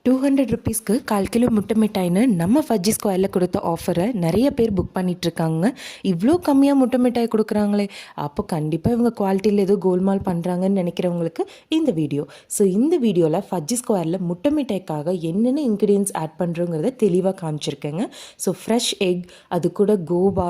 ₹200க்கு 1/4 kilo முட்டை மிட்டாய்ன்னு நம்ம ஃபஜ்ஜி ஸ்கொயரில் கொடுத்த ஆஃபரை நிறைய பேர் புக் பண்ணிகிட்ருக்காங்க. இவ்வளோ கம்மியாக முட்டை மிட்டாய் கொடுக்குறாங்களே, அப்போ கண்டிப்பாக இவங்க குவாலிட்டியில் ஏதோ கோல்மால் பண்ணுறாங்கன்னு நினைக்கிறவங்களுக்கு இந்த வீடியோ. ஸோ இந்த வீடியோவில் ஃபஜ்ஜி ஸ்கொயரில் முட்டை மிட்டாய்க்காக என்னென்ன இன்க்ரீடியன்ஸ் ஆட் பண்ணுறோங்கிறத தெளிவாக காமிச்சிருக்கேங்க. ஸோ ஃப்ரெஷ் எக், அது கூட கோவா,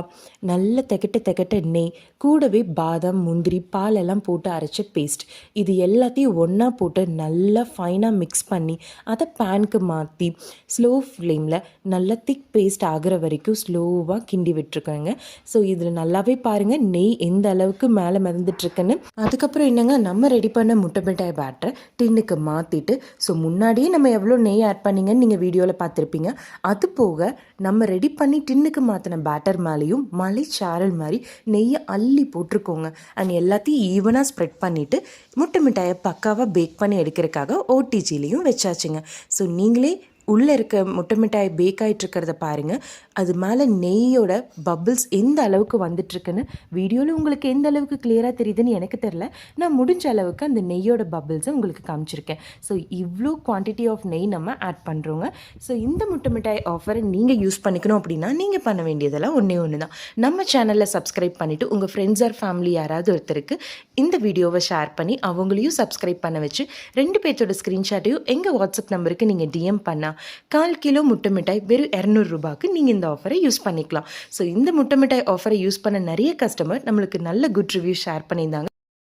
நல்ல தெகட்ட நெய், கூடவே பாதாம், முந்திரி, பால் எல்லாம் போட்டு அரைச்ச பேஸ்ட், இது எல்லாத்தையும் ஒன்றா போட்டு நல்லா ஃபைனாக மிக்ஸ் பண்ணி அதை பேனுக்கு மாற்றி ஸ்லோ ஃப்ளேமில் நல்லா திக் பேஸ்ட் ஆகிற வரைக்கும் ஸ்லோவாக கிண்டி விட்டுருக்கேங்க. ஸோ இதில் நல்லாவே பாருங்கள் நெய் எந்த அளவுக்கு மேலே மிதந்துட்டுருக்குன்னு. அதுக்கப்புறம் என்னங்க, நம்ம ரெடி பண்ண முட்டை மிட்டாய் பேட்டரை டின்னுக்கு மாற்றிட்டு, ஸோ முன்னாடியே நம்ம எவ்வளோ நெய் ஆட் பண்ணிங்கன்னு நீங்கள் வீடியோவில் பார்த்துருப்பீங்க. அது போக நம்ம ரெடி பண்ணி டின்னுக்கு மாற்றின பேட்டர் மேலேயும் மலை சாரல் மாதிரி நெய்யை அள்ளி போட்டிருக்கோங்க. அண்ட் எல்லாத்தையும் ஈவனாக ஸ்ப்ரெட் பண்ணிவிட்டு முட்டை மிட்டாயை பக்காவாக பேக் பண்ணி எடுக்கிறதுக்காக ஓடிஜிலையும் வச்சாச்சுங்க. ஸோ நீங்களே உள்ளே இருக்க முட்டை மிட்டாய் பேக் ஆகிட்டுருக்கிறத பாருங்கள். அது மேலே நெய்யோட பபிள்ஸ் எந்த அளவுக்கு வந்துட்டுருக்குன்னு வீடியோவில் உங்களுக்கு எந்த அளவுக்கு கிளியராக தெரியுதுன்னு எனக்கு தெரில. நான் முடிஞ்ச அளவுக்கு அந்த நெய்யோட பபிள்ஸை உங்களுக்கு காமிச்சிருக்கேன். ஸோ இவ்வளோ குவான்டிட்டி ஆஃப் நெய் நம்ம ஆட் பண்ணுறோங்க. ஸோ இந்த முட்டை மிட்டாய் ஆஃபரை நீங்கள் யூஸ் பண்ணிக்கணும் அப்படின்னா நீங்கள் பண்ண வேண்டியதெல்லாம் ஒன்றே ஒன்று தான். நம்ம சேனலில் சப்ஸ்கிரைப் பண்ணிவிட்டு உங்கள் ஃப்ரெண்ட்ஸ் ஆர் ஃபேமிலி யாராவது ஒருத்தருக்கு இந்த வீடியோவை ஷேர் பண்ணி அவங்களையும் சப்ஸ்கிரைப் பண்ண வச்சு 2 பேர்த்தோட ஸ்க்ரீன்ஷாட்டையும் எங்கள் வாட்ஸ்அப் நம்பருக்கு நீங்கள் டிஎம் பண்ணால் 1/4 கிலோ முட்டை மிட்டாய் வெறும் ₹200க்கு நீங்கள் இந்த ஆஃபரை யூஸ் பண்ணிக்கலாம். ஸோ இந்த முட்டை மிட்டாய் ஆஃபரை யூஸ் பண்ண நிறைய கஸ்டமர் நம்மளுக்கு நல்ல குட் ரிவ்யூ ஷேர் பண்ணியிருந்தாங்க.